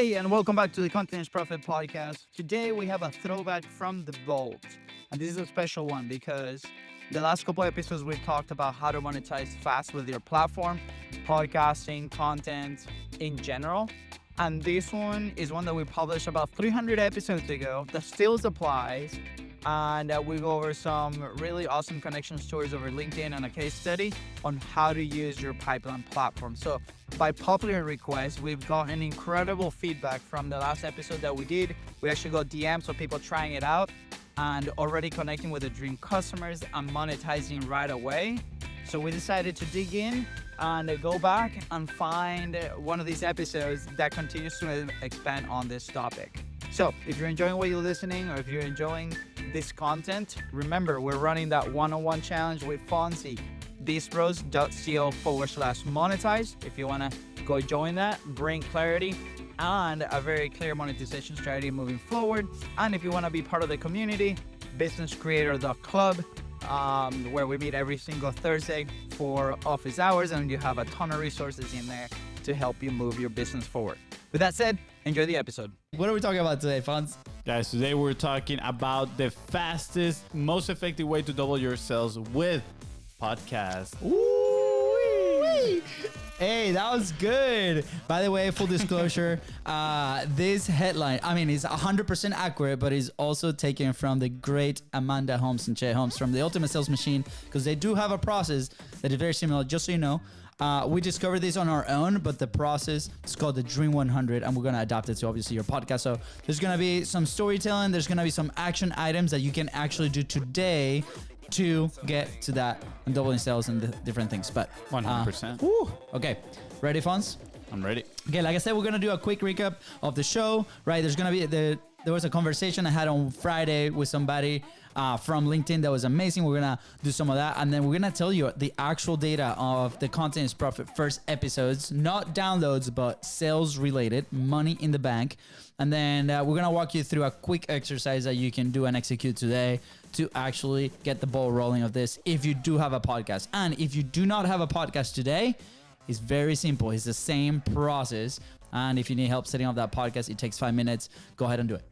Hey, and welcome back to the Continuous Profit Podcast. Today we have a throwback from the vault. And this is a special one because the last couple episodes we've talked about how to monetize fast with your platform, podcasting, content in general. And this one is one that we published about 300 episodes ago that still applies. And we go over some really awesome connection stories over LinkedIn and a case study on how to use your pipeline platform. So by popular request, we've gotten incredible feedback from the last episode that we did. We actually got DMs of people trying it out and already connecting with the dream customers and monetizing right away. So we decided to dig in and go back and find one of these episodes that continues to expand on this topic. So if you're enjoying what you're listening or if you're enjoying this content, remember we're running that one-on-one challenge with Fonzie, bistros.co/monetize. If you want to go join that, bring clarity and a very clear monetization strategy moving forward. And if you want to be part of the community, businesscreator.club, where we meet every single Thursday for office hours, and you have a ton of resources in there to help you move your business forward. With that said, enjoy the episode. What are we talking about today, Fonz? Guys, today we're talking about the fastest, most effective way to double your sales with podcasts. Ooh-wee. Hey, that was good. By the way, full disclosure, this headline, is 100% accurate, but is also taken from the great Amanda Holmes and Che Holmes from the Ultimate Sales Machine, because they do have a process that is very similar, just so you know. We discovered this on our own, but the process is called the Dream 100, and we're going to adapt it to obviously your podcast. So there's going to be some storytelling. There's going to be some action items that you can actually do today to get to that and doubling sales and the different things. But 100%. Okay. Ready, Fonz? I'm ready. Okay, like I said, we're going to do a quick recap of the show, right? There's going to be there was a conversation I had on Friday with somebody from LinkedIn that was amazing. We're going to do some of that. And then we're going to tell you the actual data of the Continuous Profit first episodes, not downloads, but sales related, money in the bank. And then we're going to walk you through a quick exercise that you can do and execute today to actually get the ball rolling of this if you do have a podcast. And if you do not have a podcast today, it's very simple. It's the same process. And if you need help setting up that podcast, it takes 5 minutes. Go ahead and do it.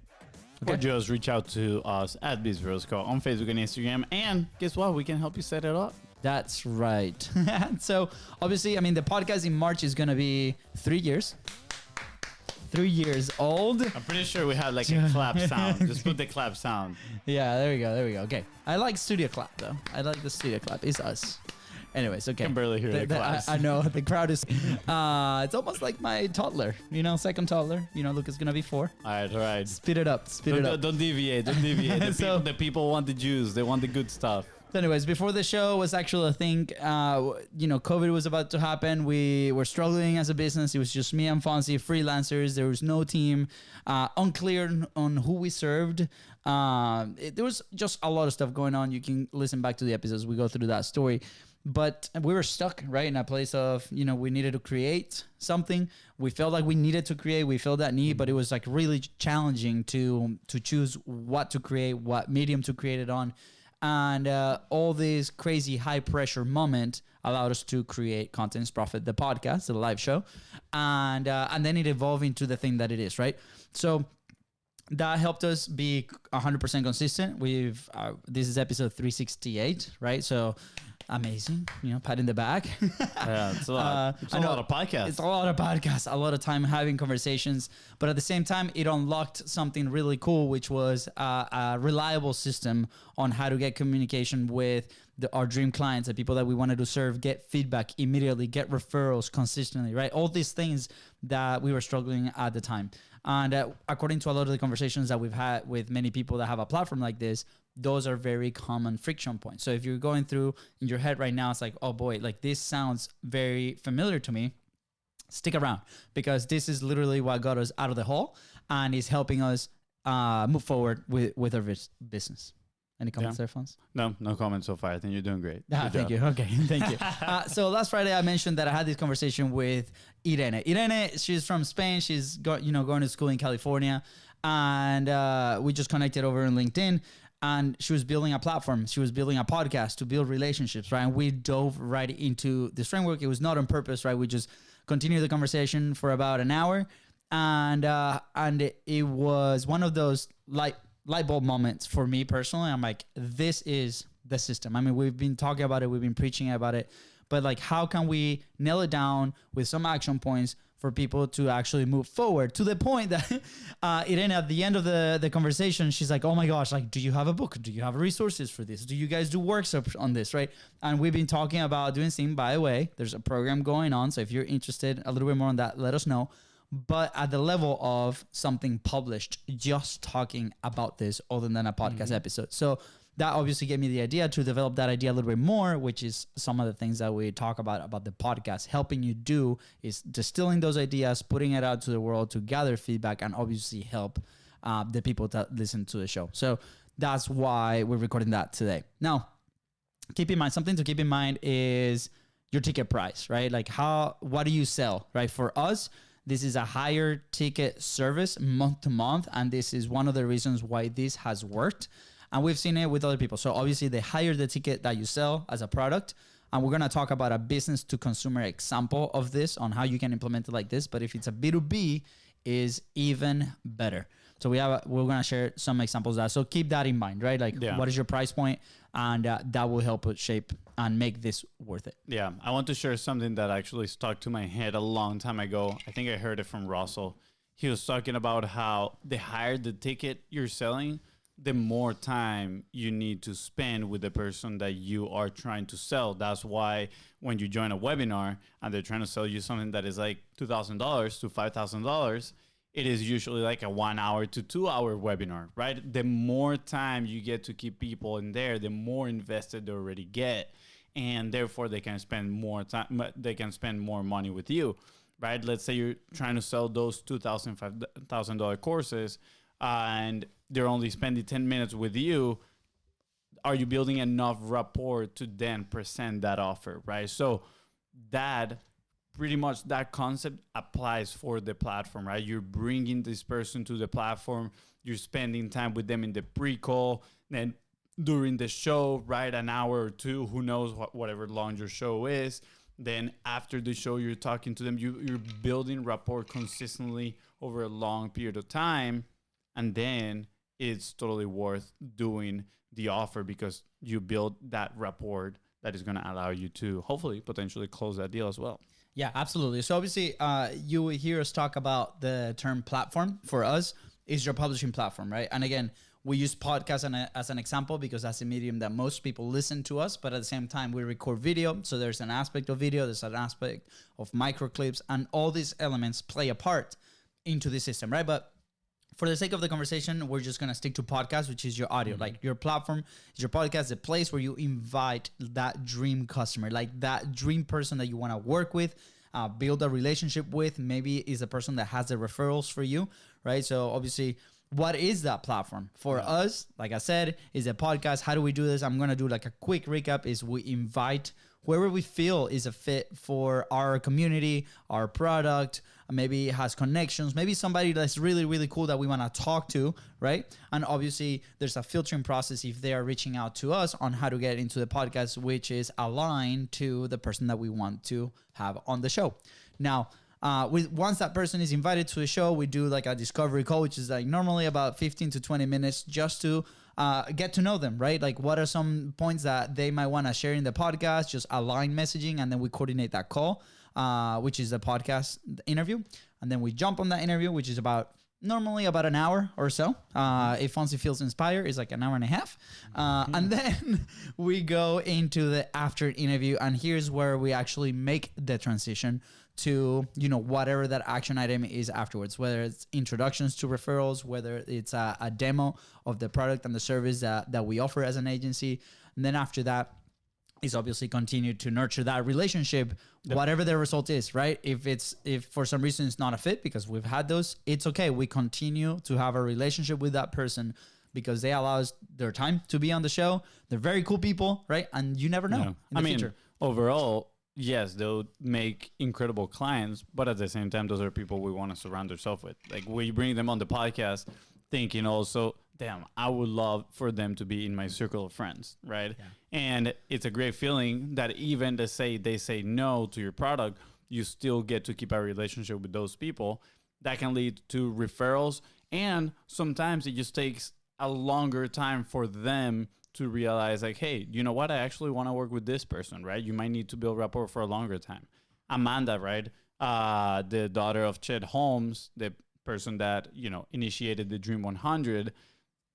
Okay. Or just reach out to us at BizRosco on Facebook and Instagram. And guess what? We can help you set it up. That's right. So obviously, the podcast in March is going to be 3 years. 3 years old. I'm pretty sure we had like a clap sound. Just put the clap sound. Yeah, there we go. Okay. I like studio clap though. I like the studio clap. It's us. Anyways, okay. I can barely hear the claps. I know the crowd is. It's almost like my toddler. Second toddler. Luke is gonna be 4. All right. Speed it up. Don't deviate. The people want the juice. They want the good stuff. So anyways, before the show was actually a thing, COVID was about to happen. We were struggling as a business. It was just me and Fonzie, freelancers. There was no team, unclear on who we served. There was just a lot of stuff going on. You can listen back to the episodes. We go through that story. But we were stuck, right, in a place of, we needed to create something. We felt like we needed to create. We felt that need, but it was like really challenging to choose what to create, what medium to create it on. And all this crazy high pressure moment allowed us to create Continuous Profit, the podcast, the live show. And then it evolved into the thing that it is, right? So that helped us be 100% consistent. This is episode 368, right? So amazing, pat in the back. Yeah, it's a lot. It's a lot of podcasts. It's a lot of podcasts, a lot of time having conversations. But at the same time, it unlocked something really cool, which was a reliable system on how to get communication with our dream clients, the people that we wanted to serve, get feedback immediately, get referrals consistently, right? All these things that we were struggling at the time. And according to a lot of the conversations that we've had with many people that have a platform like this, those are very common friction points. So if you're going through in your head right now, it's like, oh boy, like this sounds very familiar to me. Stick around, because this is literally what got us out of the hole and is helping us move forward with our business. Any comments there, Fonz? No comments so far. I think you're doing great. Thank you. Okay, thank you. So last Friday, I mentioned that I had this conversation with Irene. Irene, she's from Spain. She's going to school in California, and we just connected over on LinkedIn. And she was building a platform. She was building a podcast to build relationships, right? And we dove right into this framework. It was not on purpose, right? We just continued the conversation for about an hour. and it was one of those light bulb moments for me personally. I'm like, this is the system. I mean, we've been talking about it, we've been preaching about it, but like, how can we nail it down with some action points for people to actually move forward, to the point that Irene, at the end of the conversation, she's like, oh my gosh, like, do you have a book? Do you have resources for this? Do you guys do workshops on this, right? And we've been talking about doing things. By the way, there's a program going on, so if you're interested a little bit more on that, let us know. But at the level of something published, just talking about this other than a podcast episode. So that obviously gave me the idea to develop that idea a little bit more, which is some of the things that we talk about the podcast, helping you do is distilling those ideas, putting it out to the world to gather feedback and obviously help the people that listen to the show. So that's why we're recording that today. Now, keep in mind, something to keep in mind is your ticket price, right? Like what do you sell, right? For us, this is a higher ticket service month to month. And this is one of the reasons why this has worked. And we've seen it with other people. So obviously the higher the ticket that you sell as a product, and we're going to talk about a business to consumer example of this on how you can implement it like this. But if it's a B2B, is even better. So we're going to share some examples of that. So keep that in mind, right? Like, what is your price point? And that will help it shape and make this worth it. Yeah. I want to share something that actually stuck to my head a long time ago. I think I heard it from Russell. He was talking about how the higher the ticket you're selling, the more time you need to spend with the person that you are trying to sell. That's why when you join a webinar and they're trying to sell you something that is like $2,000 to $5,000, it is usually like a 1 hour to 2 hour webinar, right? The more time you get to keep people in there, the more invested they already get. And therefore they can spend more time, they can spend more money with you, right? Let's say you're trying to sell those $2,000, $5,000 courses and they're only spending 10 minutes with you. Are you building enough rapport to then present that offer, right? So that pretty much that concept applies for the platform, right? You're bringing this person to the platform. You're spending time with them in the pre-call, then during the show, right? An hour or two, who knows whatever long your show is. Then after the show, you're talking to them. You're building rapport consistently over a long period of time. And then it's totally worth doing the offer because you build that rapport that is going to allow you to hopefully potentially close that deal as well. Yeah, absolutely. So obviously, you will hear us talk about the term platform. For us, is your publishing platform, right? And again, we use podcasts as an example because that's a medium that most people listen to us. But at the same time, we record video. So there's an aspect of video, there's an aspect of micro clips, and all these elements play a part into the system, right? But for the sake of the conversation, we're just going to stick to podcast, which is your audio. Like your platform is your podcast, the place where you invite that dream customer, like that dream person that you want to work with, build a relationship with, maybe is a person that has the referrals for you, right? So obviously, what is that platform? For us, like I said, is a podcast. How do we do this? I'm going to do like a quick recap is we invite whoever we feel is a fit for our community, our product, maybe has connections, maybe somebody that's really, really cool that we want to talk to, right? And obviously there's a filtering process if they are reaching out to us on how to get into the podcast, which is aligned to the person that we want to have on the show. Now, once that person is invited to the show, we do like a discovery call, which is like normally about 15 to 20 minutes just to get to know them, right? Like what are some points that they might want to share in the podcast, just align messaging, and then we coordinate that call, which is the podcast interview. And then we jump on that interview, which is normally about an hour or so. If Fonzie feels inspired, it's like an hour and a half. And then we go into the after interview, and here's where we actually make the transition to, whatever that action item is afterwards, whether it's introductions to referrals, whether it's a demo of the product and the service that we offer as an agency. And then after that is obviously continue to nurture that relationship, whatever the result is, right? If for some reason it's not a fit, because we've had those, it's okay. We continue to have a relationship with that person because they allow us their time to be on the show. They're very cool people, right? And you never know in the future. Overall, yes, they'll make incredible clients, but at the same time, those are people we want to surround ourselves with. Like we bring them on the podcast thinking also, damn, I would love for them to be in my circle of friends, right? Yeah. And it's a great feeling that even they say no to your product, you still get to keep a relationship with those people. that can lead to referrals. And sometimes it just takes a longer time for them to realize like, hey, you know what? I actually want to work with this person, right? You might need to build rapport for a longer time. Amanda, right? The daughter of Chet Holmes, the person that, initiated the Dream 100,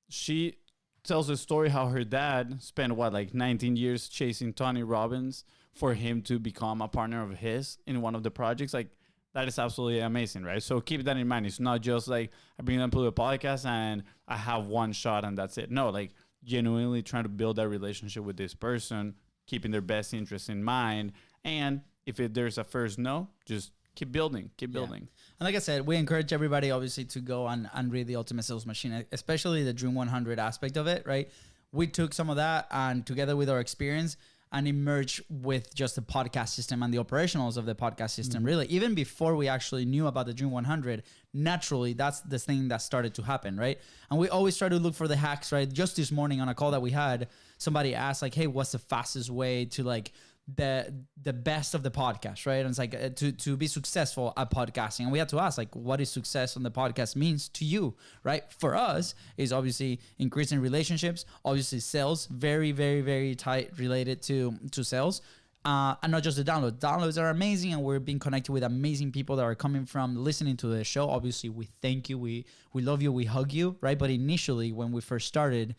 she tells a story how her dad spent like 19 years chasing Tony Robbins for him to become a partner of his in one of the projects. Like, that is absolutely amazing, right? So keep that in mind. It's not just like I bring them to the podcast and I have one shot and that's it. No, like genuinely trying to build that relationship with this person, keeping their best interests in mind. And if there's a first no, just keep building, keep building. And like I said, we encourage everybody obviously to go and read the Ultimate Sales Machine, especially the Dream 100 aspect of it, right? We took some of that and together with our experience and emerge with just the podcast system and the operationals of the podcast system. Really, even before we actually knew about the Dream 100, naturally, that's the thing that started to happen, right? And we always try to look for the hacks, right? Just this morning on a call that we had, somebody asked like, hey, what's the fastest way to like the best of the podcast, right? And it's like to be successful at podcasting. And we had to ask like, what is success on the podcast means to you, right? For us is obviously increasing relationships, obviously sales, very, very, very tight related to sales. And not just the download. Downloads are amazing, and we're being connected with amazing people that are coming from listening to the show. Obviously, we thank you, we love you, we hug you, right? But initially, when we first started,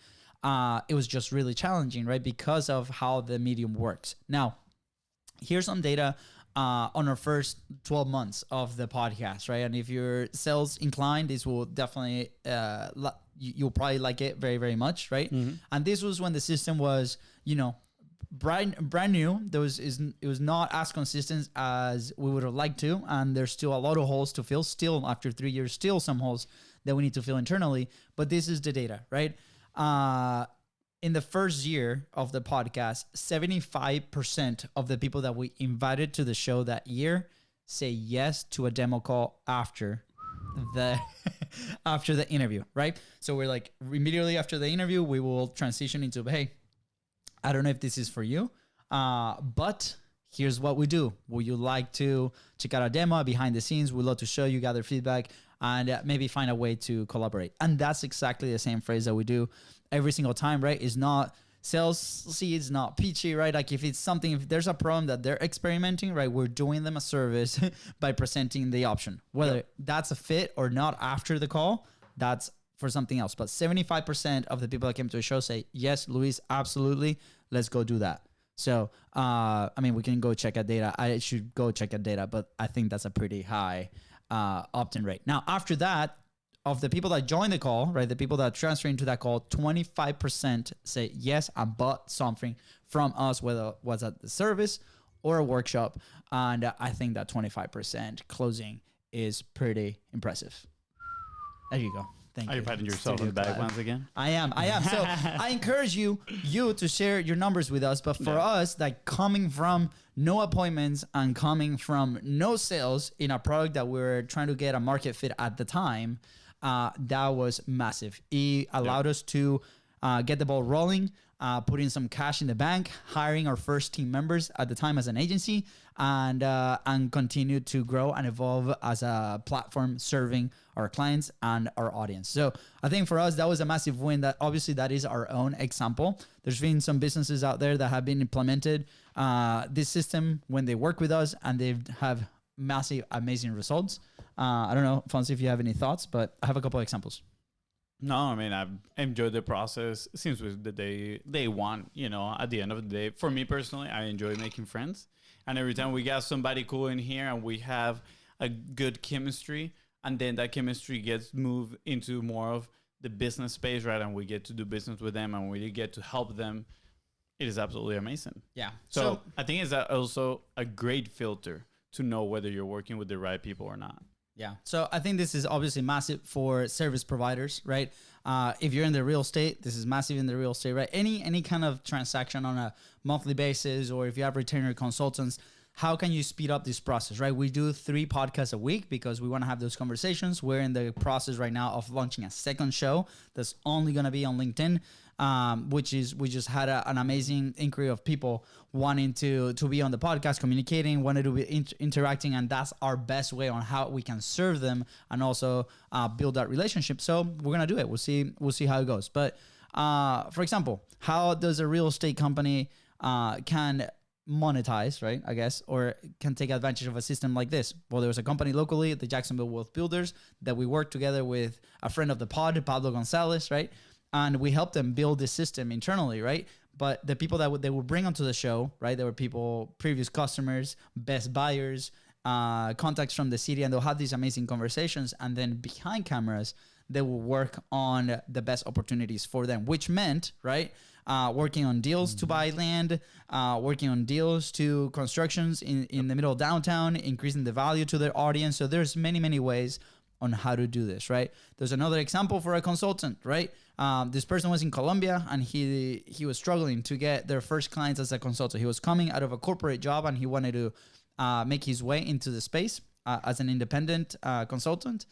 it was just really challenging, right? Because of how the medium works. Now, here's some data on our first 12 months of the podcast, right? And if you're sales inclined, this will definitely, you'll probably like it very, very much, right? And this was when the system was, brand new. It was not as consistent as we would have liked to, and there's still a lot of holes to fill. Still, after 3 years, still some holes that we need to fill internally. But this is the data, right? In the first year of the podcast, 75% of the people that we invited to the show that year say yes to a demo call after the after the interview, right? So we're like, immediately after the interview, we will transition into, hey, I don't know if this is for you, but here's what we do. Would you like to check out our demo behind the scenes? We'd love to show you, gather feedback, and maybe find a way to collaborate. And that's exactly the same phrase that we do every single time, right? It's not sales seeds, not peachy, right? Like if there's a problem that they're experimenting, right? We're doing them a service by presenting the option. Whether that's a fit or not after the call, that's for something else. But 75% of the people that came to the show say, yes, Luis, absolutely. Let's go do that. So, we can go check out data. I should go check out data, but I think that's a pretty high opt-in rate. Now, after that, of the people that join the call, right, the people that transfer into that call, 25% say, yes, I bought something from us, whether it was at the service or a workshop. And I think that 25% closing is pretty impressive. There you go. Thank you. Are you patting yourself on the back once again? I am. So I encourage you to share your numbers with us. But for us, like coming from no appointments and coming from no sales in a product that we're trying to get a market fit at the time, that was massive. It allowed us to get the ball rolling, putting some cash in the bank, hiring our first team members at the time as an agency, and continue to grow and evolve as a platform serving our clients and our audience. So I think for us, that was a massive win. That obviously that is our own example. There's been some businesses out there that have been implemented this system when they work with us and they have massive, amazing results. I don't know, Fonzie, if you have any thoughts, but I have a couple of examples. No, I've enjoyed the process since the day one. At the end of the day, for me personally, I enjoy making friends. And every time we got somebody cool in here and we have a good chemistry, and then that chemistry gets moved into more of the business space, right? And we get to do business with them and we get to help them. It is absolutely amazing. Yeah. So I think it's also a great filter to know whether you're working with the right people or not. Yeah. So I think this is obviously massive for service providers, right? If you're in the real estate, this is massive in the real estate, right? Any kind of transaction on a monthly basis, or if you have retainer consultants, how can you speed up this process, right? We do 3 podcasts a week because we want to have those conversations. We're in the process right now of launching a second show that's only going to be on LinkedIn. which is we just had an amazing inquiry of people wanting to be on the podcast, communicating, wanted to be interacting, and that's our best way on how we can serve them and also build that relationship. So we're gonna do it. We'll see how it goes. But for example, how does a real estate company can monetize, right? I guess, or can take advantage of a system like this. Well, there was a company locally, the Jacksonville Wealth Builders, that we worked together with a friend of the pod, Pablo Gonzalez, right? And we helped them build this system internally, right? But the people that they would bring onto the show, right? There were people, previous customers, best buyers, contacts from the city, and they'll have these amazing conversations. And then behind cameras, they will work on the best opportunities for them, which meant, right? Working on deals to buy land, working on deals to constructions in the middle of downtown, increasing the value to their audience. So there's many ways on how to do this, right? There's another example for a consultant, right? This person was in Colombia and he was struggling to get their first clients as a consultant. He was coming out of a corporate job and he wanted to make his way into the space as an independent consultant.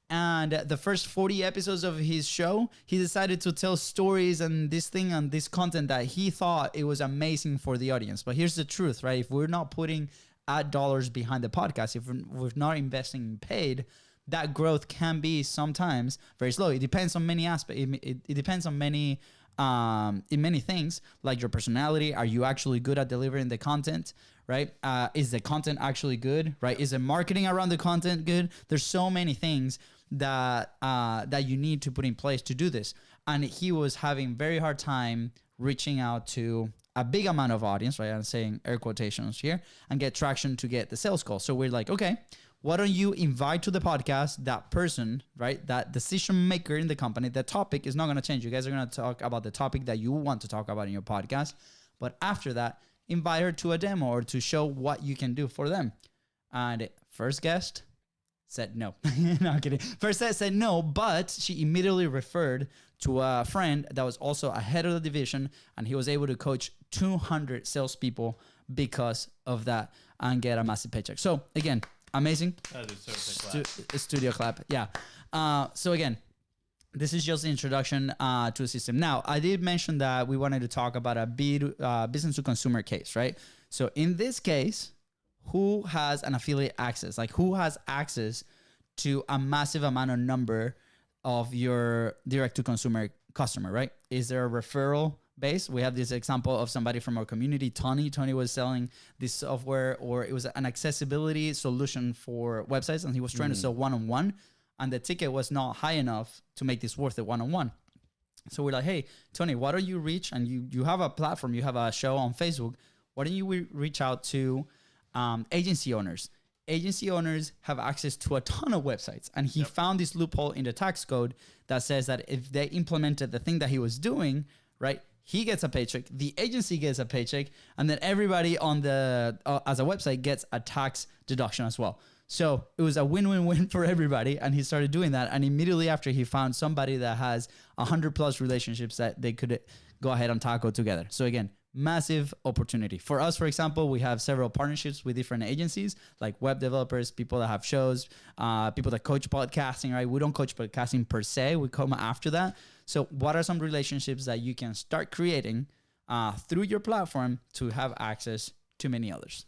And the first 40 episodes of his show, he decided to tell stories and this thing and this content that he thought it was amazing for the audience. But here's the truth, right? If we're not putting ad dollars behind the podcast, if we're not investing in paid, that growth can be sometimes very slow. It depends on many aspects. It depends on many in many things, like your personality. Are you actually good at delivering the content, right? Is the content actually good, right? Is the marketing around the content good? There's so many things that you need to put in place to do this. And he was having very hard time reaching out to a big amount of audience, right? I'm saying air quotations here, and get traction to get the sales call. So we're like, okay, why don't you invite to the podcast that person, right? That decision maker in the company. The topic is not going to change. You guys are going to talk about the topic that you want to talk about in your podcast. But after that, invite her to a demo or to show what you can do for them. And first guest said no. No, I'm kidding. First said no, but she immediately referred to a friend that was also a head of the division, and he was able to coach 200 salespeople because of that and get a massive paycheck. So again, amazing. That deserves a clap. Studio clap. Yeah. So again, this is just the introduction to a system. Now, I did mention that we wanted to talk about a business to consumer case, right? So in this case, who has an affiliate access? Like who has access to a massive amount of number of your direct to consumer customer, right? Is there a referral base? We have this example of somebody from our community, Tony. Tony was selling this software, or it was an accessibility solution for websites, and he was trying to sell one-on-one, and the ticket was not high enough to make this worth it one-on-one. So we're like, hey, Tony, why don't you reach, and you have a platform, you have a show on Facebook, why don't you reach out to agency owners? Agency owners have access to a ton of websites, and he found this loophole in the tax code that says that if they implemented the thing that he was doing, right, he gets a paycheck, the agency gets a paycheck, and then everybody on the as a website gets a tax deduction as well. So it was a win-win-win for everybody, and he started doing that. And immediately after, he found somebody that has 100+ relationships that they could go ahead and tackle together. So again, massive opportunity. For us, for example, we have several partnerships with different agencies, like web developers, people that have shows, people that coach podcasting, right? We don't coach podcasting per se, we come after that. So what are some relationships that you can start creating through your platform to have access to many others?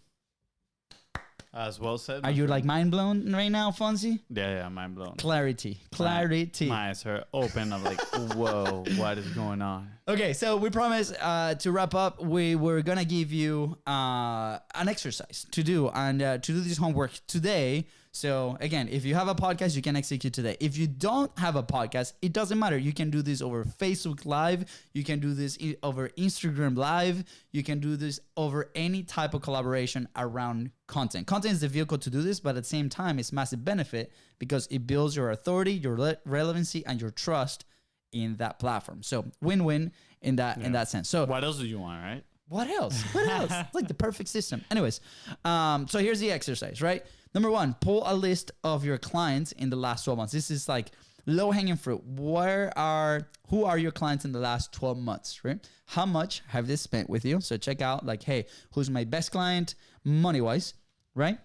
As well said. Are you like mind blown right now, Fonzie? Yeah, mind blown. Clarity. My eyes are open. I'm like, whoa, what is going on? Okay, so we promised to wrap up, we were going to give you an exercise to do and to do this homework today. So again, if you have a podcast, you can execute today. If you don't have a podcast, it doesn't matter. You can do this over Facebook Live. You can do this over Instagram Live. You can do this over any type of collaboration around content. Content is the vehicle to do this, but at the same time, it's massive benefit because it builds your authority, your relevancy, and your trust in that platform. So win-win in that sense. So what else do you want, right? What else? It's like the perfect system. Anyways, so here's the exercise, right? Number one, pull a list of your clients in the last 12 months. This is like low-hanging fruit. Who are your clients in the last 12 months, right? How much have they spent with you? So check out like, hey, who's my best client money-wise, right?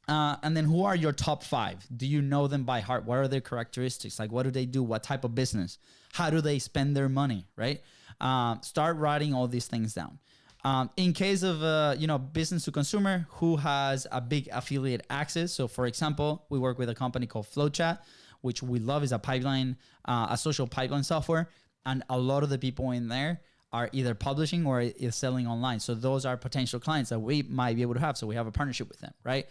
And then who are your top 5? Do you know them by heart? What are their characteristics? Like, what do they do? What type of business? How do they spend their money, right? Start writing all these things down. In case of, business to consumer, who has a big affiliate access? So for example, we work with a company called Flowchat, which we love, is a pipeline, a social pipeline software. And a lot of the people in there are either publishing or is selling online. So those are potential clients that we might be able to have. So we have a partnership with them, right?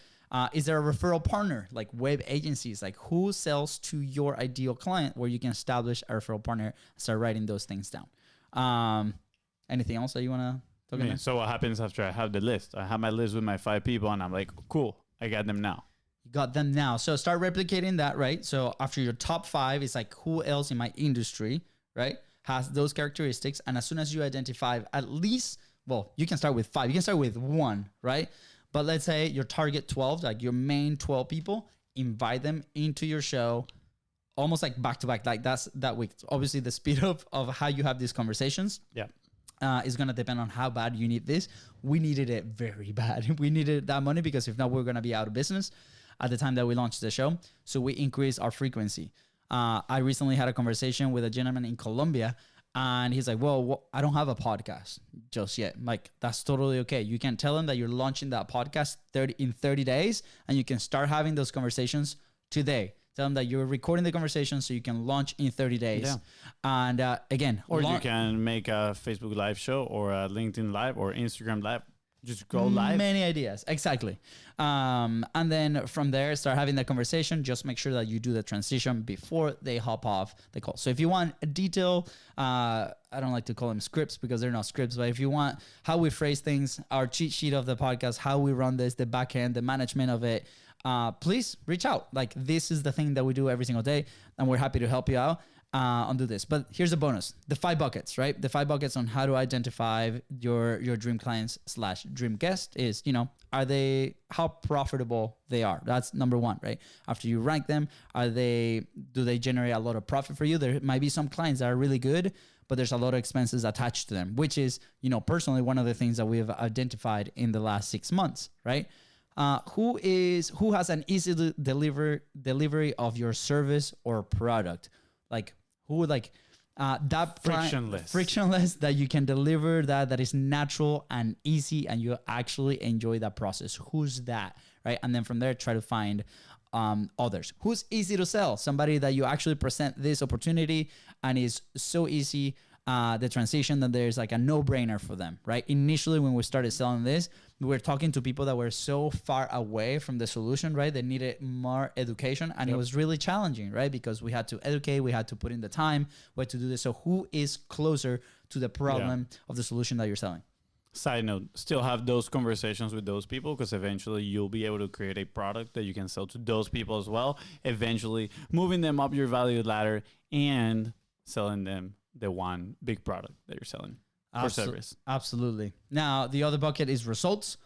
Is there a referral partner, like web agencies? Like, who sells to your ideal client where you can establish a referral partner, start writing those things down. Anything else that you want to talk about? So what happens after I have the list? I have my list with my 5 people and I'm like, cool, I got them now. You got them now. So start replicating that, right? So after your top 5, it's like, who else in my industry, right, has those characteristics? And as soon as you identify at least, well, you can start with 5. You can start with 1, right? But let's say your target 12, like your main 12 people, invite them into your show almost like back to back. Like that's that week. Obviously, the speed of how you have these conversations is going to depend on how bad you need this. We needed it very bad. We needed that money because if not, we're going to be out of business at the time that we launched the show. So we increased our frequency. I recently had a conversation with a gentleman in Colombia. And he's like, well, I don't have a podcast just yet. Like, that's totally okay. You can tell him that you're launching that podcast in 30 days, and you can start having those conversations today. Tell them that you're recording the conversation so you can launch in 30 days. Yeah. And again, or you can make a Facebook Live show or a LinkedIn Live or Instagram Live. Just go live. Many ideas. Exactly. And then from there, start having that conversation. Just make sure that you do the transition before they hop off the call. So if you want a detail, I don't like to call them scripts because they're not scripts, but if you want how we phrase things, our cheat sheet of the podcast, how we run this, the back end, the management of it, please reach out. Like, this is the thing that we do every single day, and we're happy to help you out. On do this. But here's a bonus: the 5 buckets, right? The 5 buckets on how to identify your dream clients / dream guest is, how profitable they are. That's number 1, right? After you rank them, do they generate a lot of profit for you? There might be some clients that are really good, but there's a lot of expenses attached to them, which is, personally one of the things that we have identified in the last 6 months, right? Who has an easy delivery of your service or product? Like, who would that frictionless that you can deliver that is natural and easy and you actually enjoy that process? Who's that, right? And then from there, try to find others. Who's easy to sell? Somebody that you actually present this opportunity and is so easy, the transition, that there's like a no-brainer for them, right? Initially, when we started selling this, we were talking to people that were so far away from the solution, right? They needed more education, and it was really challenging, right? Because we had to educate, we had to put in the time, we had to do this. So who is closer to the problem of the solution that you're selling? Side note, still have those conversations with those people, because eventually you'll be able to create a product that you can sell to those people as well, eventually moving them up your value ladder and selling them the one big product that you're selling for service. Absolutely. Now, the other bucket is results.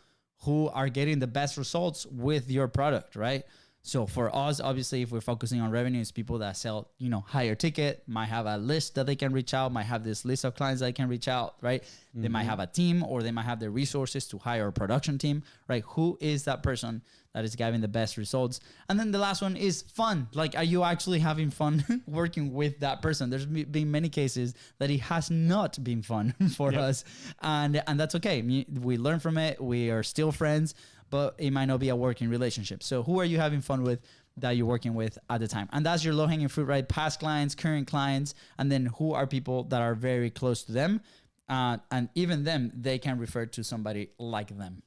Who are getting the best results with your product, right? So for us, obviously, if we're focusing on revenue, it's people that sell, higher ticket, might have a list that they can reach out, might have this list of clients that they can reach out, right? Mm-hmm. They might have a team, or they might have the resources to hire a production team, right? Who is that person that is giving the best results? And then the last one is fun. Like, are you actually having fun working with that person? There's been many cases that it has not been fun for us. And that's okay. We learn from it. We are still friends, but it might not be a working relationship. So who are you having fun with that you're working with at the time? And that's your low-hanging fruit, right? Past clients, current clients, and then who are people that are very close to them. And even them, they can refer to somebody like them.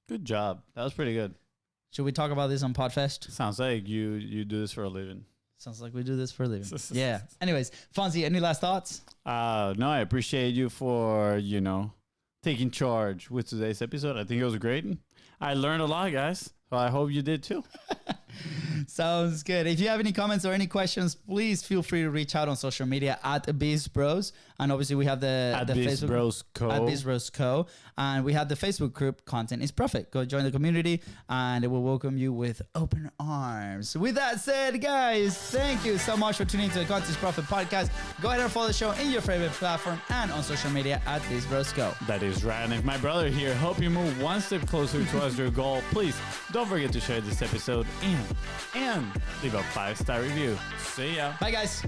Good job. That was pretty good. Should we talk about this on Podfest? Sounds like you do this for a living. Sounds like we do this for a living. Yeah. Anyways, Fonzie, any last thoughts? No, I appreciate you for, taking charge with today's episode. I think it was great. I learned a lot, guys. So I hope you did too. Sounds good. If you have any comments or any questions, please feel free to reach out on social media at Biz Bros. And obviously we have the Biz Facebook Bros Co. at Biz Bros Co. And we have the Facebook group, Content is Profit. Go join the community and it will welcome you with open arms. With that said, guys, thank you so much for tuning into the Content is Profit podcast. Go ahead and follow the show in your favorite platform and on social media at Biz Bros Co. That is right. And if my brother here help you move one step closer towards your goal, please don't forget to share this episode and leave a 5-star review. See ya. Bye, guys.